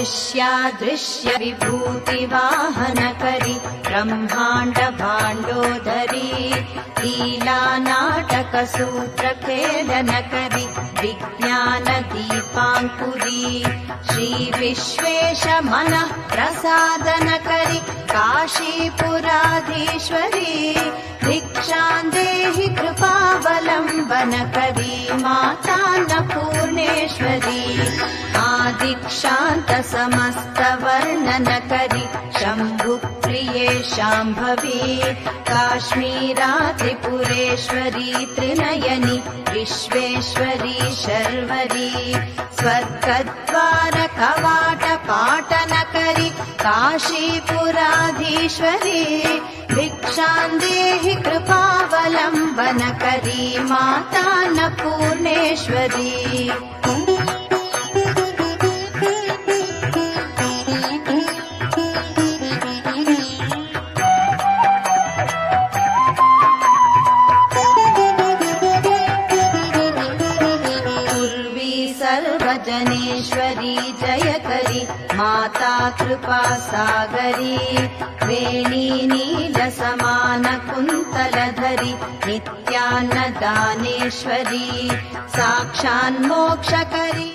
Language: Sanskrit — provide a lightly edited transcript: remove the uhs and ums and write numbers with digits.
दृश्यादृश्य विभूतिवाहनकरि ब्रह्माण्ड भाण्डोदरी लीलानाटकसूत्रखेलनकरि विज्ञान दीपाङ्कुरी श्रीविश्वेश मनः प्रसादनकरि काशीपुराधीश्वरी भिक्षां देहि कृपावलम्बनकरी मातान्नपूर्णेश्वरी आदिक्षान्त समस्तवर्णनकरि शम्भुप्रिये शाम्भवी काश्मीरा त्रिपुरेश्वरी त्रिनयनि विश्वेश्वरी शर्वरी स्वर्गद्वार कवाट पाटनकरि काशीपुराधीश्वरी भिक्षां देहि कृपावलम्बनकरी मातान्नपूर्णेश्वरी सर्वजनेश्वरी जयकरी माता कृपा सागरी वेणी नीलसमान कुन्तलधरी नित्यान्नदानेश्वरी साक्षान्मोक्षकरी।